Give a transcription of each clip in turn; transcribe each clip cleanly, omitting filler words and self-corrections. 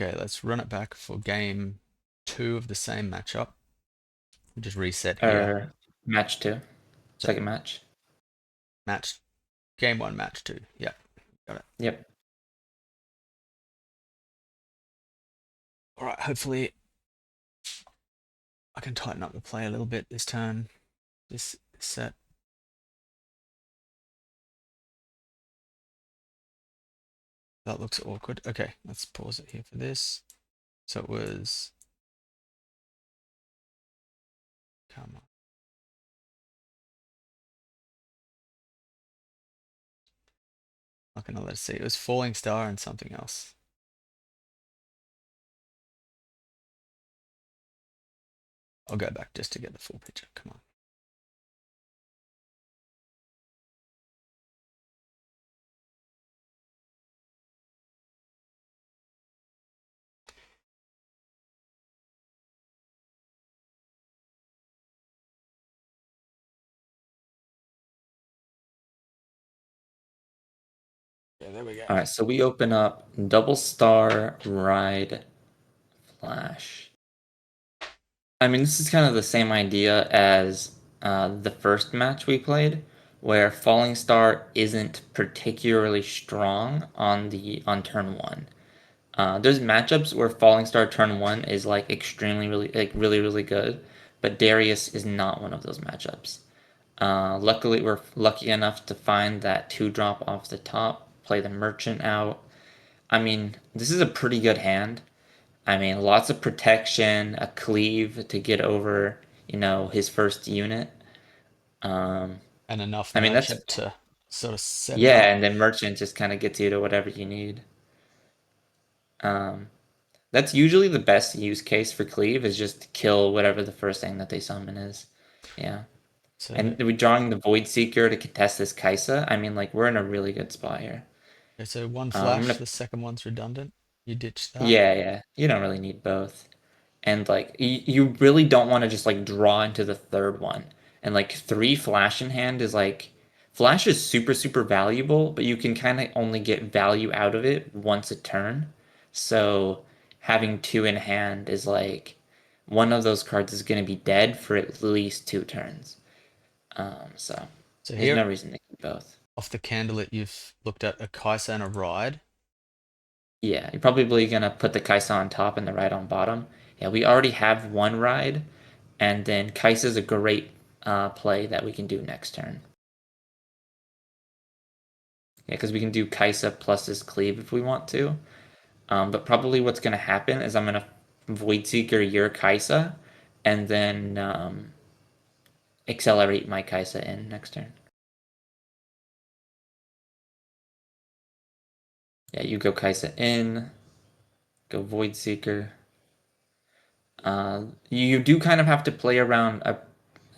Okay, let's run it back for game 2 of the same matchup. We just reset here. Or match 2. So Second match. match game 1, match 2. Yep, got it. Yep. All right, hopefully I can tighten up the play a little bit this turn. This set. That looks awkward. Okay, let's pause it here for this. So it was. Come on. Okay, now let's see. It was Falling Star and something else. I'll go back just to get the full picture. Come on. Yeah, there we go. All right, so we open up double star ride flash. I mean, this is kind of the same idea as the first match we played, where falling star isn't particularly strong on turn one. There's matchups where falling star turn one is like extremely really good, but Darius is not one of those matchups. Luckily, we're lucky enough to find that 2-drop off the top, play the merchant out. I mean, this is a pretty good hand. I mean, lots of protection, a cleave to get over, his first unit. Um, And enough I mean, that's merchant to sort of set it yeah, up. and then merchant just kind of gets you to whatever you need. Um, that's usually the best use case for cleave is just kill whatever the first thing that they summon is. Yeah. So And we're drawing the Void Seeker to contest this Kaisa. I mean, like, we're in a really good spot here. okay, so one I'm flash, gonna, the second one's redundant. You ditch that. yeah. You don't really need both. And, like, you really don't want to just, like, draw into the third one. And, like, 3 flash in hand is, like, flash is super valuable, but you can kind of only get value out of it once a turn. So having 2 in hand is, like, one of those cards is going to be dead for at least 2 turns. So So there's here, no reason to keep both. off the candlelit, you've looked at a Kaisa and a Ride. Yeah, you're probably gonna put the Kaisa on top and the ride on bottom. Yeah, we already have one ride, and then Kaisa's a great play that we can do next turn. Yeah, because we can do Kaisa plus his cleave if we want to. But probably what's gonna happen is I'm gonna Void Seeker your Kaisa, and then accelerate my Kaisa in next turn. Yeah, you go Kaisa in, go Void Seeker. You do kind of have to play around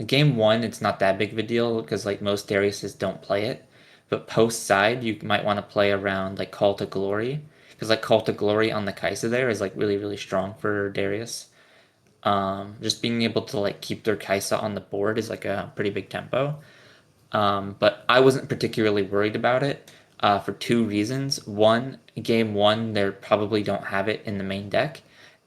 game one. It's not that big of a deal because like most Dariuses don't play it, but post side you might want to play around like Call to Glory because like Call to Glory on the Kaisa there is like really strong for Darius. Just being able to like keep their Kaisa on the board is like a pretty big tempo. But I wasn't particularly worried about it for 2 reasons. One, game one, they probably don't have it in the main deck.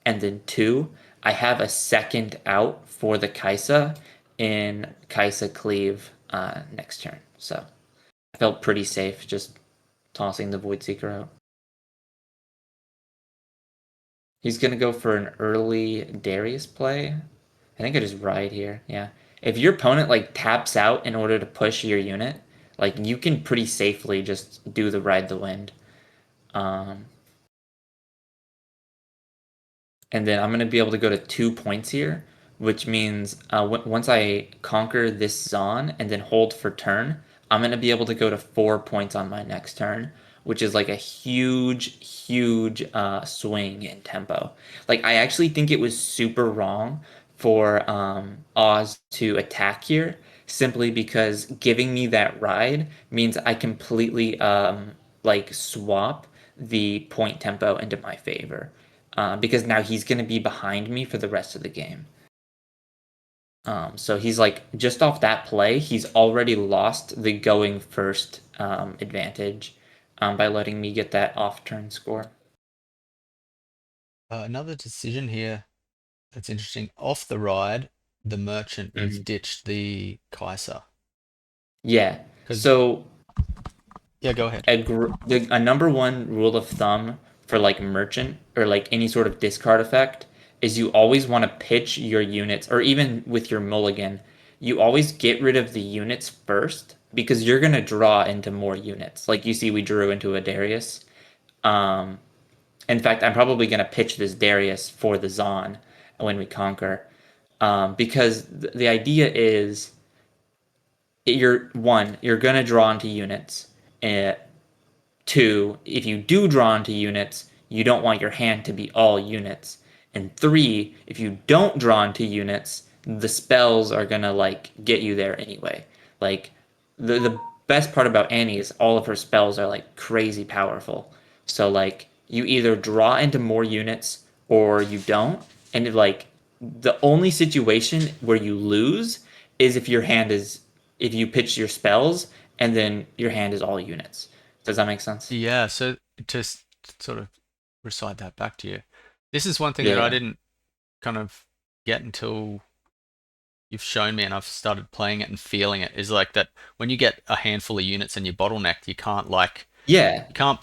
And then two, I have a second out for the Kaisa in Kaisa Cleave next turn. So I felt pretty safe just tossing the Void Seeker out. He's going to go for an early Darius play. I think I just ride here. Yeah. If your opponent like taps out in order to push your unit, like you can pretty safely just do the ride the wind. Um, and then I'm going to be able to go to 2 points here, which means once I conquer this Zon and then hold for turn, I'm going to be able to go to 4 points on my next turn, which is like a huge swing in tempo. Like I actually think it was super wrong for Oz to attack here, simply because giving me that ride means I completely like swap the point tempo into my favor because now he's going to be behind me for the rest of the game. So he's like, just off that play, he's already lost the going first advantage by letting me get that off turn score. Another decision here that's interesting. Off the ride, the merchant, you've Mhm. ditched the Kaiser. Yeah. Because, So yeah, go ahead. a number one rule of thumb for like merchant or like any sort of discard effect is you always want to pitch your units, or even with your mulligan, you always get rid of the units first because you're gonna draw into more units. Like you see, we drew into a Darius. Um, in fact, I'm probably gonna pitch this Darius for the Zon when we conquer, because the idea is you're gonna draw into units. Uh, Two, if you do draw into units, you don't want your hand to be all units. And three, if you don't draw into units, the spells are gonna like get you there anyway. Like the best part about Annie is all of her spells are like crazy powerful. So like you either draw into more units or you don't. And like the only situation where you lose is if you pitch your spells and then your hand is all units. Does that make sense? Yeah, so to sort of recite that back to you, this is one thing Yeah, that I yeah. didn't kind of get until you've shown me and I've started playing it and feeling it, is like that when you get a handful of units and you're bottlenecked, Yeah. you can't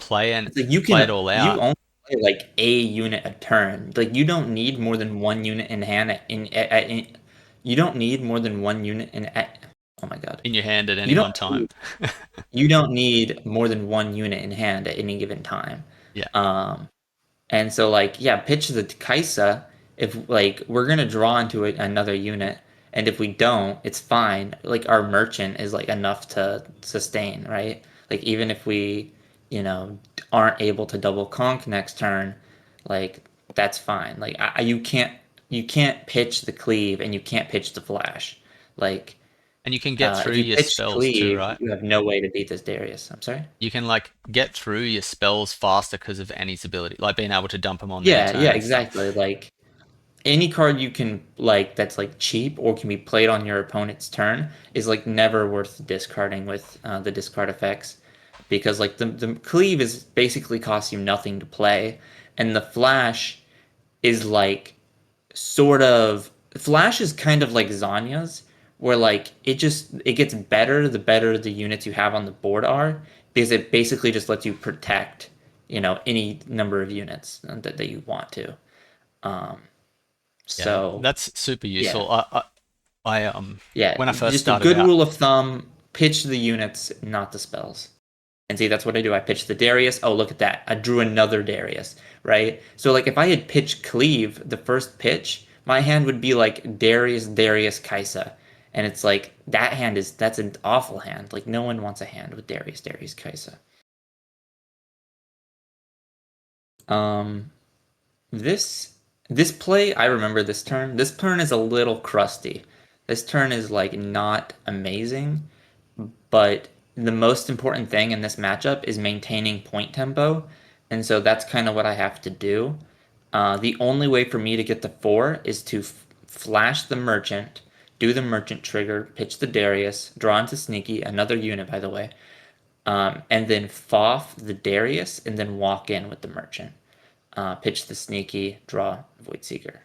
It's like you play it can all you out. only play like a unit a turn. Like you don't need more than one unit in hand you don't need more than one unit oh my God. In your hand at You any don't one time. need, you don't need more than one unit in hand at any given time. Yeah. Um And so like yeah, pitch the Kaisa if like we're gonna draw into it another unit, and if we don't, it's fine. Like our merchant is like enough to sustain, right? Like even if we, aren't able to double conk next turn, like that's fine. Like you can't pitch the cleave and you can't pitch the flash. Like And you can get through if you your pitch spells too, cleave, right? you have no way to beat this Darius. I'm sorry. You can like get through your spells faster because of Annie's ability, like being able to dump them on their Yeah, turn yeah, and stuff. exactly. Like any card you can like that's like cheap or can be played on your opponent's turn is like never worth discarding with the discard effects, because like the cleave is basically costs you nothing to play, and the flash is like sort of flash is kind of like Zanya's, where like it gets better the better the units you have on the board are, because it basically just lets you protect any number of units that you want to. um Yeah, so that's super yeah. useful. Yeah, When I first just a started good out, rule of thumb, pitch the units, not the spells. And see, that's what I do. I pitch the Darius. Oh, look at that. I drew another Darius, right? So like if I had pitched Cleave the first pitch, my hand would be like Darius, Darius, Kaisa. And it's like that's an awful hand. Like no one wants a hand with Darius, Darius, Kaisa. Um this this play, I remember this turn. This turn is a little crusty. This turn is like not amazing. But the most important thing in this matchup is maintaining point tempo, and so that's kind of what I have to do. The only way for me to get the four is to flash the merchant, do the merchant trigger, pitch the Darius, draw into sneaky, another unit by the way, and then foff the Darius, and then walk in with the merchant. Pitch the sneaky, draw Void Seeker.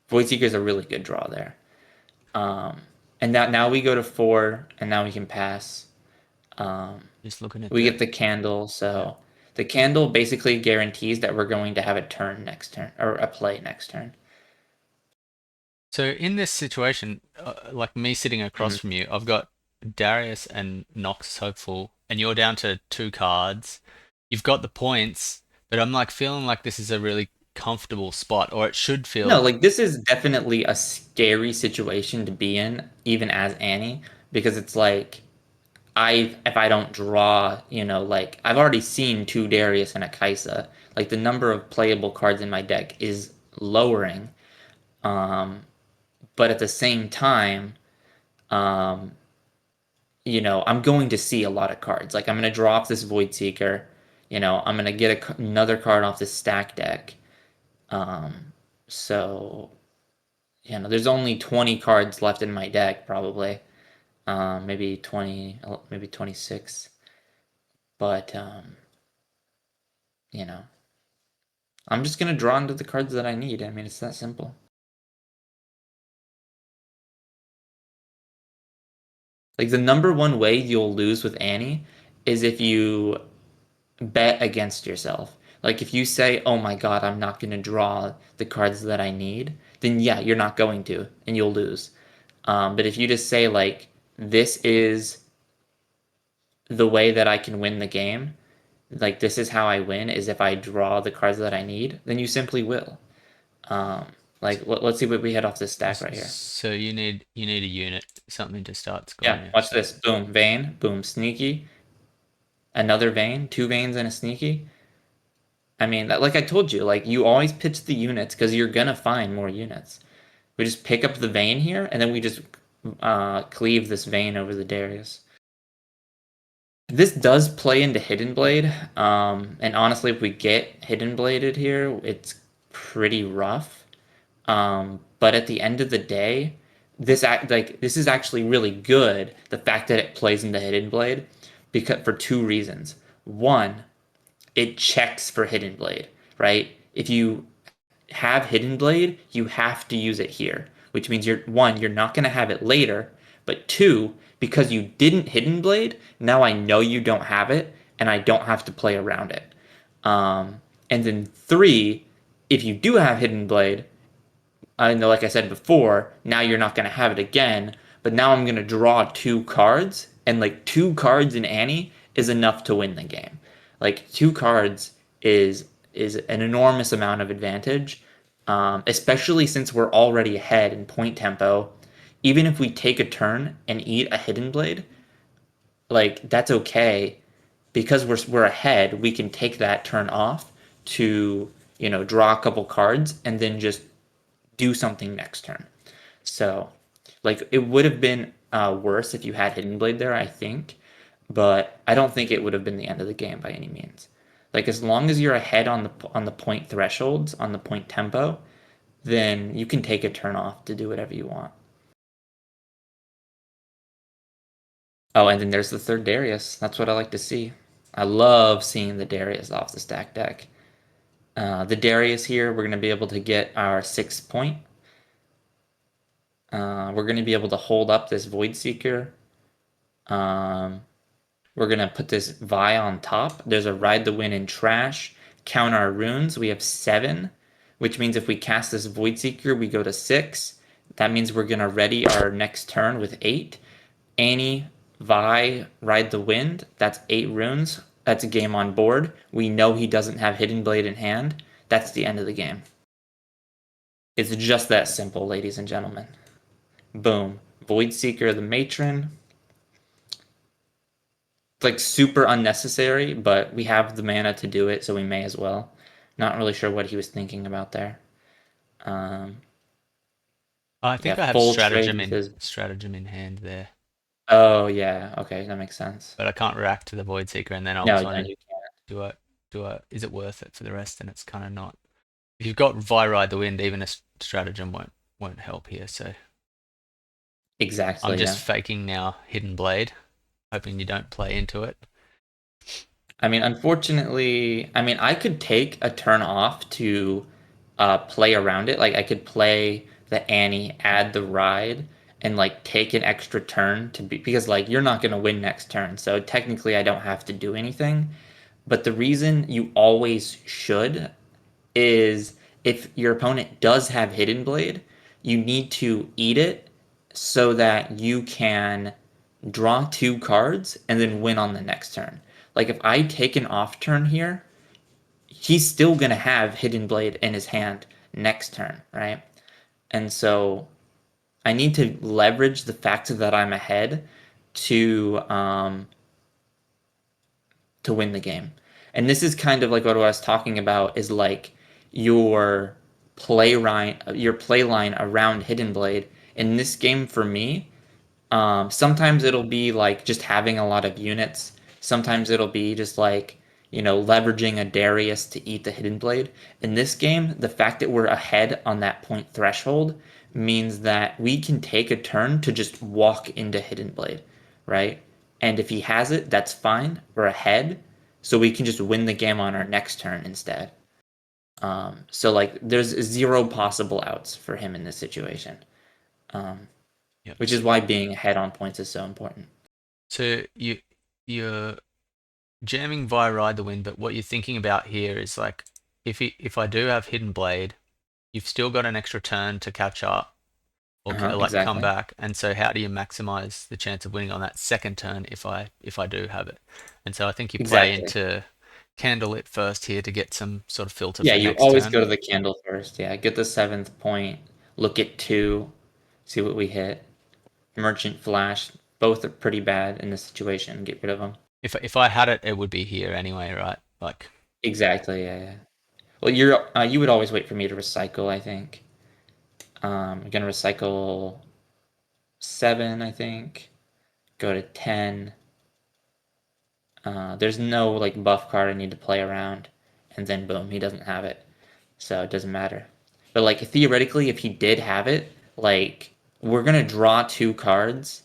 Void Seeker is a really good draw there. And now we go to four, and now we can pass. just looking at We the get the candle, yeah. so the candle basically guarantees that we're going to have a turn next turn, or a play next turn. So in this situation, like me sitting across Mhm. from you, I've got Darius and Nox Hopeful, and you're down to two cards. You've got the points, but I'm like feeling like this is a really comfortable spot, or it should No, feel. like this is definitely a scary situation to be in, even as Annie, because it's like if I don't draw, like I've already seen two Darius and a Kaisa. Like the number of playable cards in my deck is lowering. But at the same time, um, I'm going to see a lot of cards. Like I'm going to draw off this Void Seeker. I'm going to get another card off this stack deck. So, there's only 20 cards left in my deck, probably. Maybe 20, maybe 26. But, you know, I'm just gonna draw into the cards that I need. I mean, it's that simple. Like the number one way you'll lose with Annie is if you bet against yourself. Like if you say, "Oh my God, I'm not going to draw the cards that I need," then yeah, you're not going to, and you'll lose. But if you just say like, "This is the way that I can win the game," like this is how I win, is if I draw the cards that I need, then you simply will. Um, like let's see what we had off this stack right here. So you need a unit, something to start Yeah, scoring you. watch So this. Boom, vein, boom, sneaky, another vein, two veins and a sneaky. I mean, like I told you, like you always pitch the units because you're gonna find more units. We just pick up the vein here, and then we just cleave this vein over the Darius. This does play into Hidden Blade, and honestly, if we get Hidden Bladed here, it's pretty rough. But at the end of the day, this is actually really good. The fact that it plays into Hidden Blade, because for two reasons. One, it checks for Hidden Blade, right? If you have Hidden Blade, you have to use it here, which means you're not going to have it later, but two, because you didn't Hidden Blade, now I know you don't have it, and I don't have to play around it. And then three, if you do have Hidden Blade, I know, like I said before, now you're not going to have it again, but now I'm going to draw two cards, and like two cards in Annie is enough to win the game. Like two cards is an enormous amount of advantage, especially since we're already ahead in point tempo. Even if we take a turn and eat a Hidden Blade, like that's okay because we're ahead. We can take that turn off to draw a couple cards and then just do something next turn. So, like, it would have been worse if you had Hidden Blade there, I think, but I don't think it would have been the end of the game by any means. Like, as long as you're ahead on the point thresholds, on the point tempo, then you can take a turn off to do whatever you want. Oh, and then there's the third Darius. That's what I like to see. I love seeing the Darius off the stack deck. The Darius here, we're going to be able to get our 6 point. We're going to be able to hold up this Void Seeker. Um, we're going to put this Vi on top. There's a Ride the Wind and Trash. Count our runes. We have 7, which means if we cast this Void Seeker, we go to 6. That means we're going to ready our next turn with 8. Annie, Vi, Ride the Wind. That's 8 runes. That's a game on board. We know he doesn't have Hidden Blade in hand. That's the end of the game. It's just that simple, ladies and gentlemen. Boom. Void Seeker, the Matron. Like super unnecessary, but we have the mana to do it, so we may as well. Not really sure what he was thinking about there. Um, I yeah, think I have full trade with his. stratagem in hand there, Oh yeah, okay, that makes sense. but I can't react to the Void Seeker, and then I No, was no, wondering, you can't. is it worth it for the rest? And it's kind of not. If you've got Vi Ride the Wind, even a stratagem won't help here. So I'm Exactly, just yeah. faking now Hidden Blade, hoping you don't play into it. I mean, unfortunately, I mean, I could take a turn off to play around it. Like, I could play the Annie, add the ride, and like take an extra turn to be because like you're not gonna win next turn. So technically, I don't have to do anything. But the reason you always should is if your opponent does have Hidden Blade, you need to eat it so that you can draw 2 cards and then win on the next turn. Like if I take an off turn here, he's still gonna have Hidden Blade in his hand next turn, right? And so I need to leverage the fact that I'm ahead to win the game. And this is kind of like what I was talking about is like your play line around Hidden Blade. In this game for me, sometimes it'll be like just having a lot of units. Sometimes it'll be just like, leveraging a Darius to eat the Hidden Blade. In this game, the fact that we're ahead on that point threshold means that we can take a turn to just walk into Hidden Blade, right? And if he has it, that's fine. We're ahead. So we can just win the game on our next turn instead. So like there's zero possible outs for him in this situation, um, Yep. which is why being ahead on points is so important. So you're jamming via Ride the Wind, but what you're thinking about here is like if I do have Hidden Blade, you've still got an extra turn to catch up or like come Exactly. back. And so how do you maximize the chance of winning on that second turn if I do have it? And so I think you play Exactly. into Candlelit first here to get some sort of filter Yeah, for you next always turn. go to the candle first. Yeah, get the seventh point, look at two, see what we hit. Merchant Flash, both are pretty bad in this situation. Get rid of them. If I had it, it would be here anyway, right? Like Exactly. Yeah. Yeah. Well, you would always wait for me to recycle. I think. I'm gonna recycle 7. I think. Go to 10. There's no like buff card I need to play around, and then boom, he doesn't have it, so it doesn't matter. But like theoretically, if he did have it, like we're gonna draw 2 cards.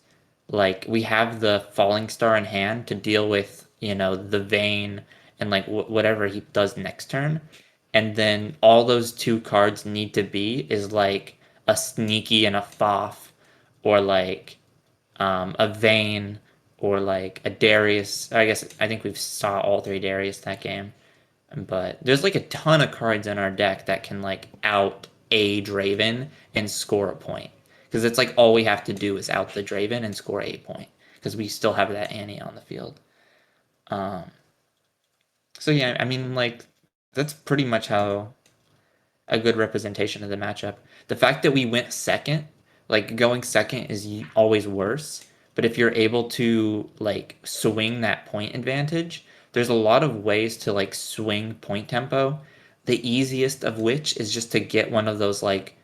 Like we have the Falling Star in hand to deal with, the Vein and like whatever he does next turn, and then all those 2 cards need to be is like a Sneaky and a Foff, or like a Vayne, or like a Darius. I think we've saw all 3 Darius that game. But there's like a ton of cards in our deck that can like out a Draven and score a point. Because it's like all we have to do is out the Draven and score a point. Because we still have that Annie on the field. Um, so yeah, I mean like that's pretty much how a good representation of the matchup. The fact that we went second, like going second is always worse. But if you're able to like swing that point advantage, there's a lot of ways to like swing point tempo. The easiest of which is just to get one of those like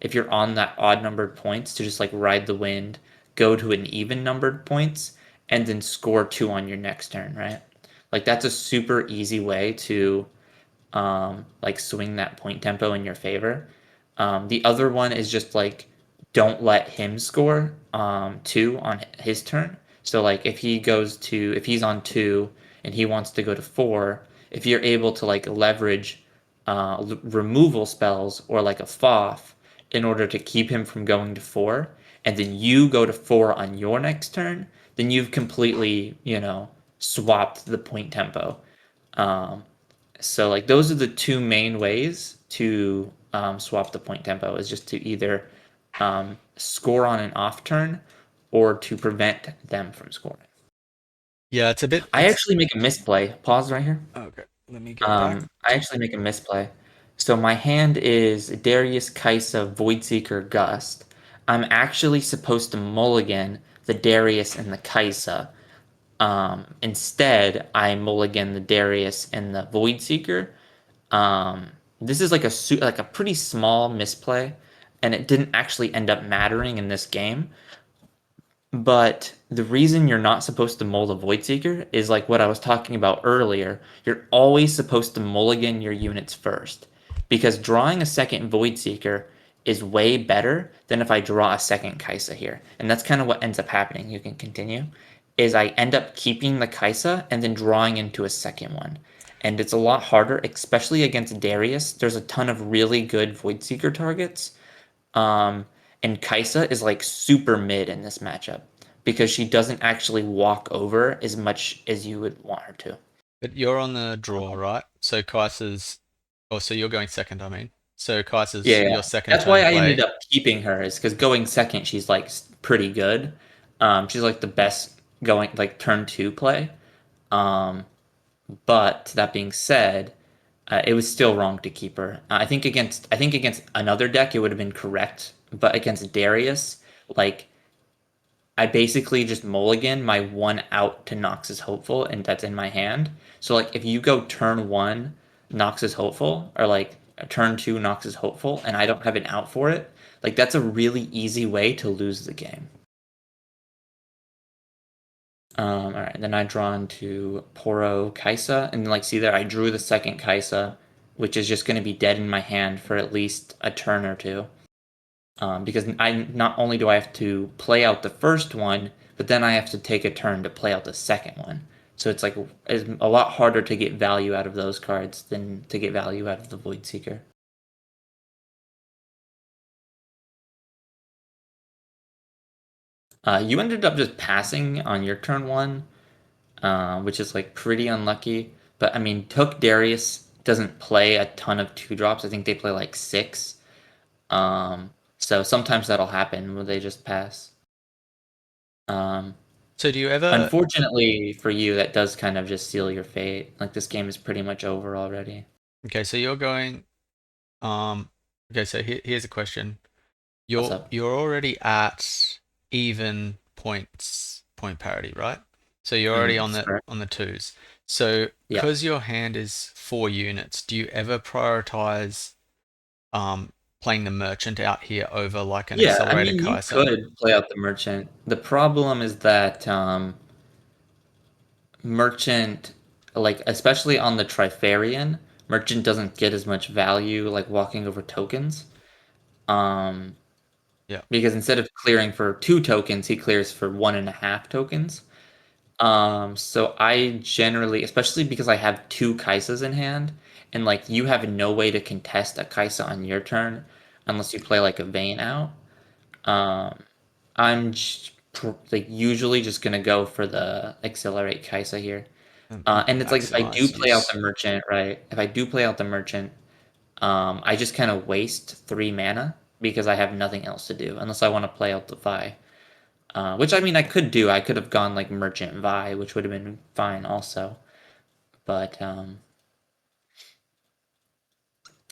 if you're on that odd numbered points to just like ride the wind, go to an even numbered points, and then score 2 on your next turn, right? Like that's a super easy way to like swing that point tempo in your favor. The other one is just like don't let him score 2 on his turn. So like if he's on 2 and he wants to go to 4, if you're able to like leverage removal spells or like a Foff in order to keep him from going to 4, and then you go to 4 on your next turn, then you've completely, swapped the point tempo. Um, so like those are the 2 main ways to swap the point tempo, is just to either score on an off turn or to prevent them from scoring. yeah, it's a bit I it's actually make a misplay. Pause right here. okay. Let me get back. I actually make a misplay. So my hand is Darius, Kaisa, Voidseeker, Gust. I'm actually supposed to mulligan the Darius and the Kaisa. Instead, I mulligan the Darius and the Voidseeker. This is like like a pretty small misplay, and it didn't actually end up mattering in this game. But the reason you're not supposed to mull the Voidseeker is like what I was talking about earlier. You're always supposed to mulligan your units first, because drawing a second Voidseeker is way better than if I draw a second Kaisa here. And that's kind of what ends up happening. You can continue. Is I end up keeping the Kaisa and then drawing into a second one. And it's a lot harder, especially against Darius. There's a ton of really good Voidseeker targets. Um, and Kaisa is like super mid in this matchup because she doesn't actually walk over as much as you would want her to. But you're on the draw, right? So Kaiser's oh, so you're going second, I mean. So Kaiser's Yeah, yeah. your second That's turn why I ended play. up keeping her, is because going second, she's like pretty good. She's like the best going like turn 2 play. Um, but that being said, it was still wrong to keep her. I think against another deck it would have been correct, but against Darius, like I basically just mulligan my 1 out to Nox's Hopeful, and that's in my hand. So like if you go turn 1 Nox's Hopeful, or like turn 2 Nox's Hopeful, and I don't have an out for it, like that's a really easy way to lose the game. All right, then I draw into Poro Kaisa, and like see there, I drew the second Kaisa, which is just going to be dead in my hand for at least a turn or two. Because I not only do I have to play out the first one, but then I have to take a turn to play out the second one. So it's like it's a lot harder to get value out of those cards than to get value out of the Void Seeker. You ended up just passing on your turn one, which is like pretty unlucky. But I mean, Took Darius doesn't play a ton of two drops. I think they play like six. So sometimes that'll happen where they just pass. Um, So do you ever? Unfortunately for you, that does kind of just seal your fate. Like this game is pretty much over already. Okay, so you're going. Um. Okay, so here's a question. What's You're up? you're already at even point parity, right? So you're already That's correct. on the twos. So Yeah. because your hand is 4 units, do you ever prioritize um playing the merchant out here over like an Yeah, I accelerated mean, you Kaiser? could play out the merchant. The problem is that merchant, like especially on the Trifarian, merchant doesn't get as much value like walking over tokens. Um, Yeah. because instead of clearing for two tokens, he clears for 1.5 tokens. So I generally, especially because I have two Kaisas in hand, and like you have no way to contest a Kaisa on your turn unless you play like a Vayne out. Um, like usually just gonna go for the accelerate Kaisa here. And And it's like if I do maximize play out use. the merchant, right? If I do play out the merchant, I just kind of waste 3 mana because I have nothing else to do unless I want to play out the Vi. Which I mean I could do. I could have gone like merchant Vi, which would have been fine also. But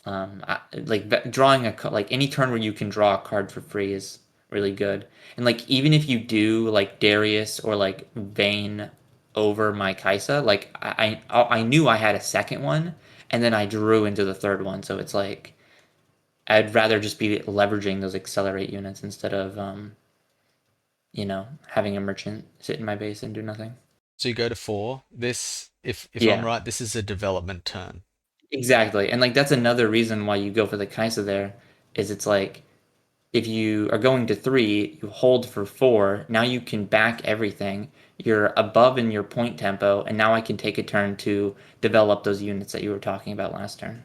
like drawing like any turn where you can draw a card for free is really good. And like even if you do like Darius or like Vayne over my Kaisa, like I knew I had a second one, and then I drew into the third one. So it's like I'd rather just be leveraging those accelerate units instead of having a merchant sit in my base and do nothing. So you go to 4. This, if I'm Yeah, right, this is a development turn. exactly. And like that's another reason why you go for the Kaisa there, is it's like if you are going to 3, you hold for 4. Now you can back everything. You're above in your point tempo, and now I can take a turn to develop those units that you were talking about last turn.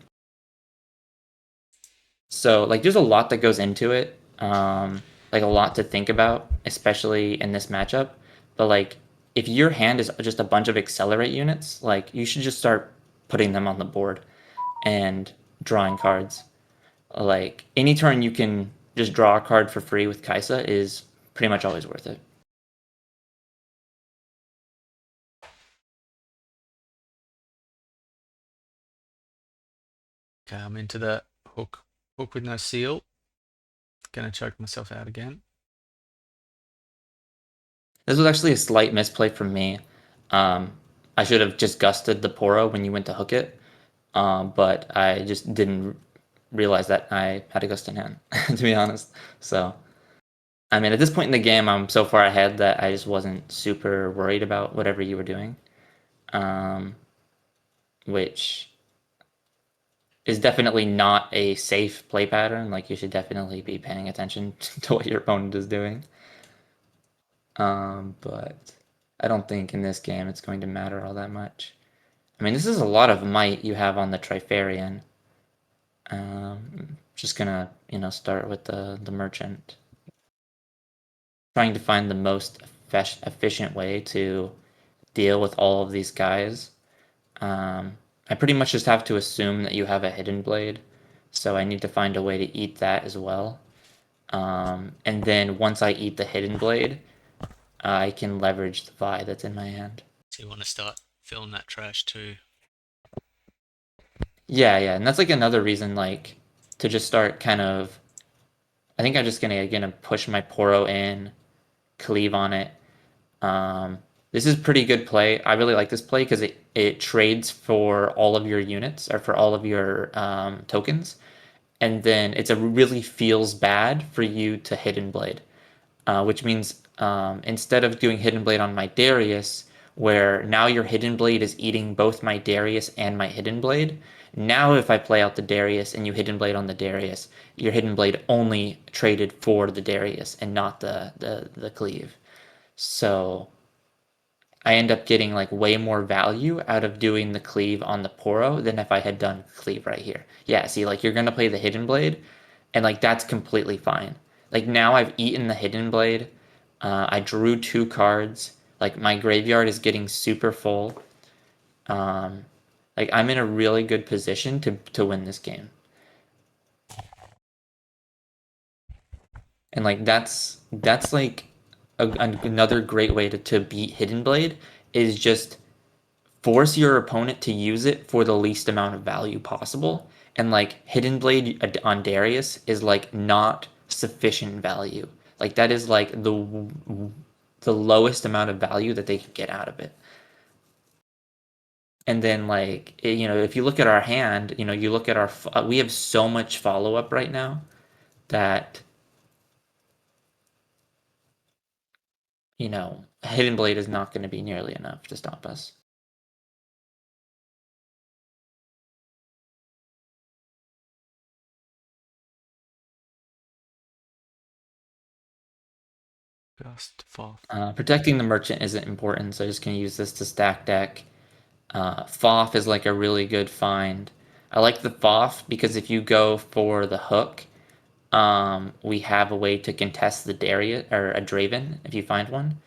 So like there's a lot that goes into it. Like a lot to think about, especially in this matchup. But like if your hand is just a bunch of accelerate units, like you should just start putting them on the board and drawing cards. Like any turn you can just draw a card for free with Kaisa is pretty much always worth it. Okay, I'm into the hook with no seal. Gonna choke myself out again. This was actually a slight misplay from me. Um, I should have just gusted the Poro when you went to hook it, but I just didn't realize that I had a gust in hand, to be honest. So, I mean, at this point in the game, I'm so far ahead that I just wasn't super worried about whatever you were doing, um, which is definitely not a safe play pattern. Like, you should definitely be paying attention to what your opponent is doing. But I don't think in this game it's going to matter all that much. I mean, this is a lot of might you have on the Trifarian. Just gonna, start with the merchant. Trying to find the most efficient way to deal with all of these guys. I pretty much just have to assume that you have a hidden blade, so I need to find a way to eat that as well. And then once I eat the hidden blade, I can leverage the Vi that's in my hand. So you want to start filling that trash too. Yeah, yeah, and that's like another reason, like, to just start kind of. I think I'm just gonna push my Poro in, cleave on it. Um, this is pretty good play. I really like this play because it trades for all of your units or for all of your tokens, and then it's a really feels bad for you to hidden blade, which means instead of doing hidden blade on my Darius, where now your hidden blade is eating both my Darius and my hidden blade. Now, if I play out the Darius and you hidden blade on the Darius, your hidden blade only traded for the Darius and not the cleave. So I end up getting like way more value out of doing the cleave on the Poro than if I had done cleave right here. Yeah, see, like you're gonna play the Hidden Blade, and like that's completely fine. Like now I've eaten the Hidden Blade. I drew 2 cards. Like my graveyard is getting super full. Um, like I'm in a really good position to win this game. And like that's like another great way to beat Hidden Blade is just force your opponent to use it for the least amount of value possible. And like Hidden Blade on Darius is like not sufficient value. Like that is like the lowest amount of value that they can get out of it. And then like if you look at our hand, you look at we have so much follow up right now that Hidden Blade is not going to be nearly enough to stop us. Just for Protecting the merchant isn't important, so I'm just going to use this to stack deck. Foff is like a really good find. I like the Foff because if you go for the hook, we have a way to contest the Darius or a Draven if you find one.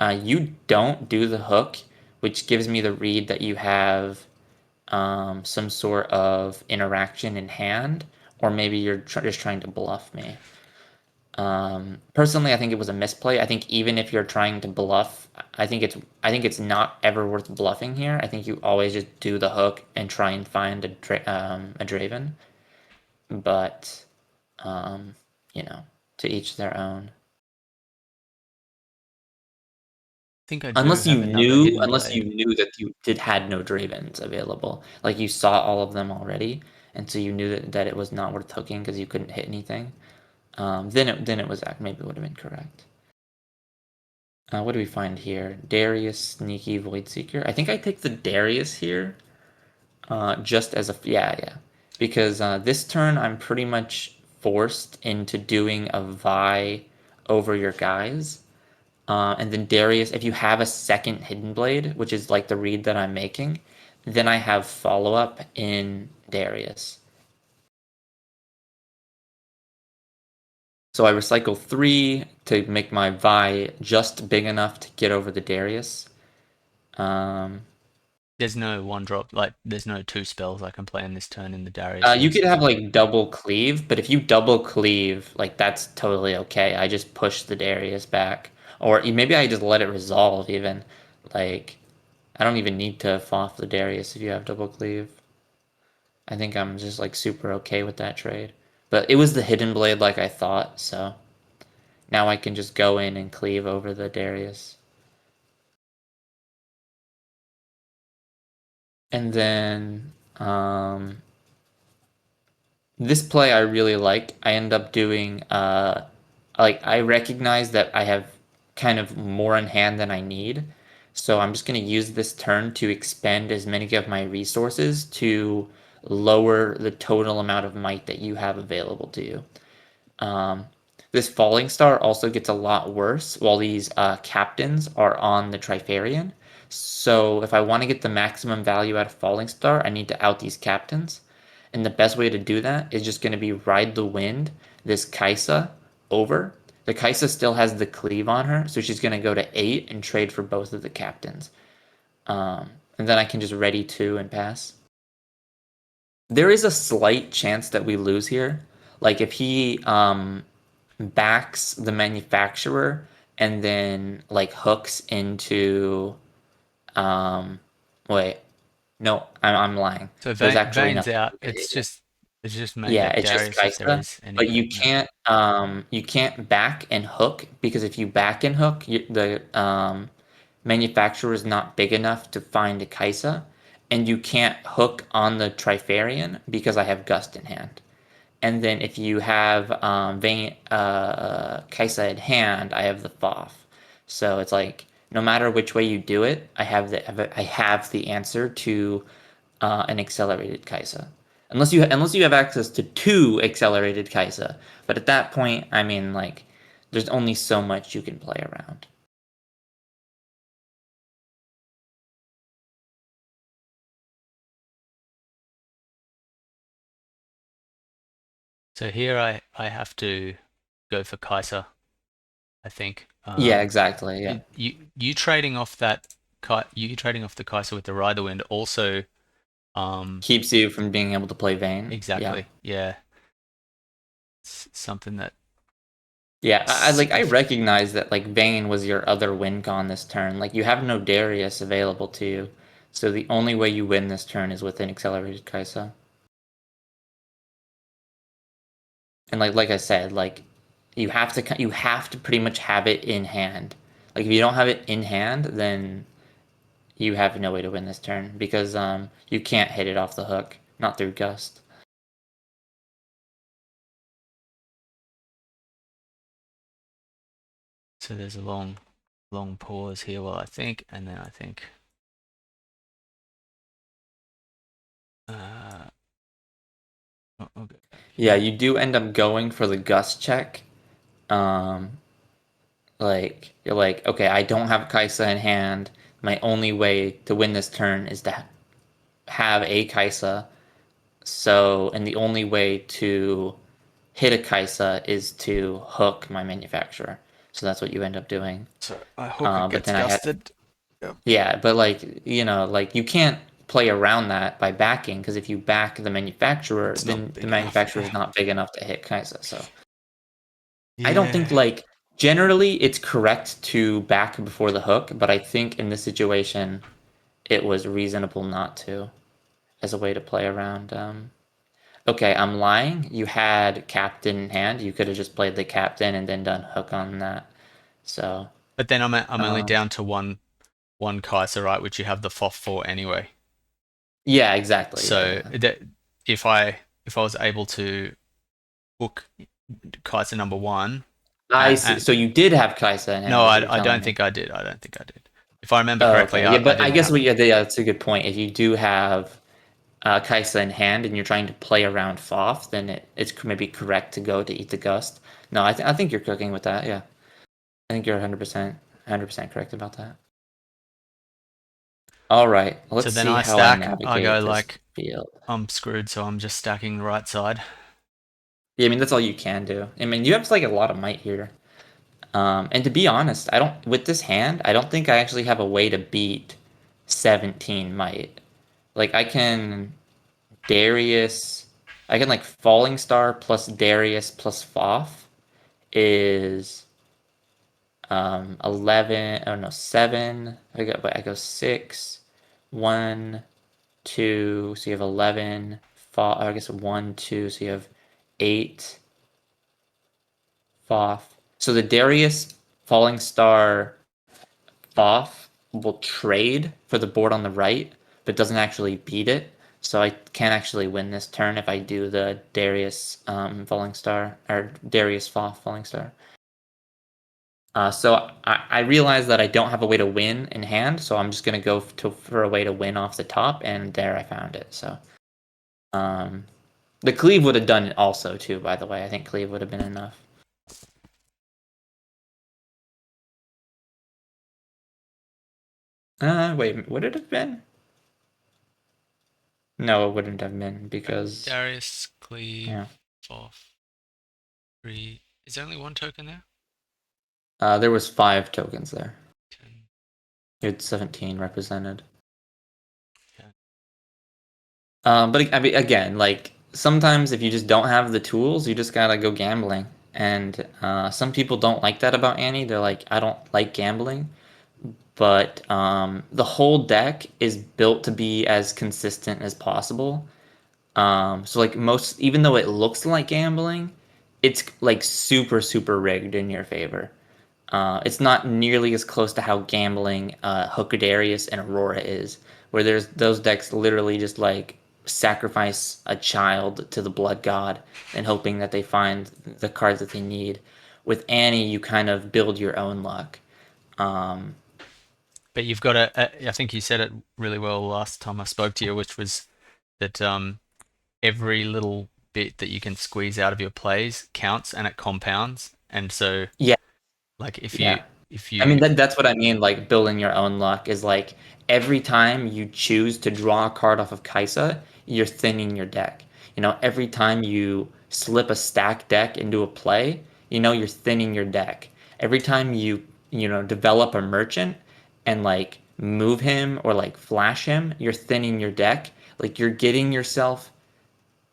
You don't do the hook, which gives me the read that you have some sort of interaction in hand, or maybe you're just trying to bluff me. Personally, I think it was a misplay. I think even if you're trying to bluff, I think it's not ever worth bluffing here. I think you always just do the hook and try and find a Draven. But um, you know, to each their own. I think I do Unless you have another knew, hidden unless you blade. knew that you did had no Dravens available, like you saw all of them already, and so you knew that it was not worth hooking because you couldn't hit anything. Then it was maybe would have been correct. What do we find here? Darius, Sneaky, Voidseeker. I think I take the Darius here, just as a yeah, because this turn I'm pretty much forced into doing a Vi over your guys, and then Darius. If you have a second Hidden Blade, which is like the read that I'm making, then I have follow up in Darius. So I recycle 3 to make my Vi just big enough to get over the Darius. Um, There's no one drop, like there's no 2 spells I can play in this turn in the You Dariuses. could have like double cleave, but if you double cleave, like that's totally okay. I just push the Darius back, or maybe I just let it resolve even. Like I don't even need to off the Darius if you have double cleave. I think I'm just like super okay with that trade. But it was the Hidden Blade like I thought, so now I can just go in and cleave over the Darius. And then this play I really like. I end up doing like I recognize that I have kind of more in hand than I need. So I'm just going to use this turn to expend as many of my resources to lower the total amount of might that you have available to you. Um, this falling star also gets a lot worse while these captains are on the Trifarian. So if I want to get the maximum value out of falling star, I need to out these captains. And the best way to do that is just going to be ride the wind this Kaisa over. The Kaisa still has the cleave on her, so she's going to go to 8 and trade for both of the captains. And then I can just ready 2 and pass. There is a slight chance that we lose here. Like if he backs the manufacturer and then like hooks into um wait, no, I'm lying. So There's actually Vane's nothing. out. It's just main Yeah, deck it's just Darius if there Kaisa, is but you anything. Yeah. can't back and hook because if you back and hook, the manufacturer is not big enough to find a Kaisa, and you can't hook on the Trifarian because I have Gust in hand. And then if you have Kaisa in hand, I have the Thoth. So it's like no matter which way you do it, I have the answer to an accelerated Kaisa. Unless you have access to 2 accelerated Kaisa. But at that point, I mean like there's only so much you can play around. So here I have to go for Kaiser, I think. Yeah, exactly. Yeah. You trading off that you trading off the Kaiser with the Ride the Wind also Keeps you from being able to play Vayne. Yeah. exactly. Yeah. It's something that Yeah, I if recognize that like Vayne was your other win con this turn. Like you have no Darius available to you. So the only way you win this turn is with an accelerated Kaisa. And like I said, like you have to pretty much have it in hand. Like if you don't have it in hand, then you have no way to win this turn because you can't hit it off the hook, not through Gust. so there's a long pause here while I think, and then I think uh I'll go back Yeah, here. you do end up going for the Gust check. Um like you're like, okay, I don't have Kaisa in hand. My only way to win this turn is to have a Kaisa. So, and the only way to hit a Kaisa is to hook my manufacturer. So that's what you end up doing. So I hook it But gets then I had, gusted. Yep. yeah, but like, like you can't play around that by backing because if you back the manufacturer, It's not then the big enough. manufacturer is not big enough to hit Kaisa. So I don't think Yeah. like generally it's correct to back before the hook, but I think in this situation it was reasonable not to as a way to play around. Okay, I'm lying. You had captain in hand. You could have just played the captain and then done hook on that. So, But then I'm only um, down to one Kaiser, right, which you have the FOF for anyway. yeah, exactly. Yeah, So yeah. that if I was able to hook Kaiser number one, I see. and So you did have Kaisa in hand, no, is what you're I telling don't me. think I did. I don't think I did. If I remember Oh, correctly, okay. Yeah, I but I didn't guess have what it. yeah, that's a good point. If you do have Kaisa in hand and you're trying to play around Foth, then it's maybe correct to go to eat the gust. No, I think you're cooking with that. Yeah, I think you're 100% correct about that. All right, So let's then see I how I stack. I go navigate this like field. I'm screwed, so I'm just stacking the right side. Yeah, I mean that's all you can do. I mean you have like a lot of might here. And to be honest, I don't with this hand, I don't think I actually have a way to beat 17 might. Like I can Darius, I can like Falling Star plus Darius plus Foth is 11, oh no, 7. I go 6, 1, 2, so you have 11, I guess 1, 2, so you have 8, Foth. So the Darius Falling Star Foth will trade for the board on the right, but doesn't actually beat it. So I can't actually win this turn if I do the Darius Falling Star or Darius Foth Falling Star. So I realize that I don't have a way to win in hand, so I'm just gonna go for a way to win off the top, and there I found it. So um, the cleave would have done it also too. By the way, I think cleave would have been enough. Wait, would it have been? No, it wouldn't have been because Darius, cleave, yeah, FOF, three. Is there only one token there? there was 5 tokens there. 10. You had 17 represented. Yeah. But I mean, again, like sometimes if you just don't have the tools, you just gotta go gambling. And some people don't like that about Annie. They're like, I don't like gambling. But the whole deck is built to be as consistent as possible. So like even though it looks like gambling, it's like super rigged in your favor. It's not nearly as close to how gambling Darius and Aurora is, where there's those decks literally just like sacrifice a child to the blood god and hoping that they find the cards that they need. With Annie, you kind of build your own luck. Um, But you've got to. I think you said it really well last time I spoke to you, which was that every little bit that you can squeeze out of your plays counts and it compounds. And so, yeah, like, yeah. if I mean you that's what I mean. Like building your own luck is like every time you choose to draw a card off of Kaisa, you're thinning your deck. Every time you slip a stack deck into a play, you're thinning your deck. Every time you develop a merchant and like move him or like flash him, you're thinning your deck. Like you're getting yourself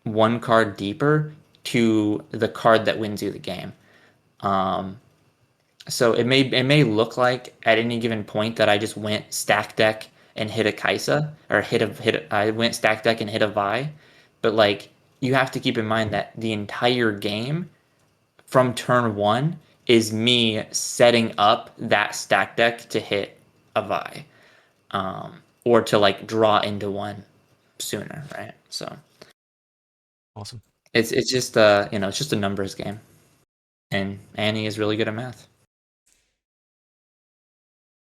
one card deeper to the card that wins you the game. Um, so it may look like at any given point that I just went stack deck and hit a Kaisa or I went stack deck and hit a Vi, but like you have to keep in mind that the entire game from turn one is me setting up that stack deck to hit a Vi, or to like draw into one sooner, right? So Awesome. it's just it's just a numbers game, and Annie is really good at math.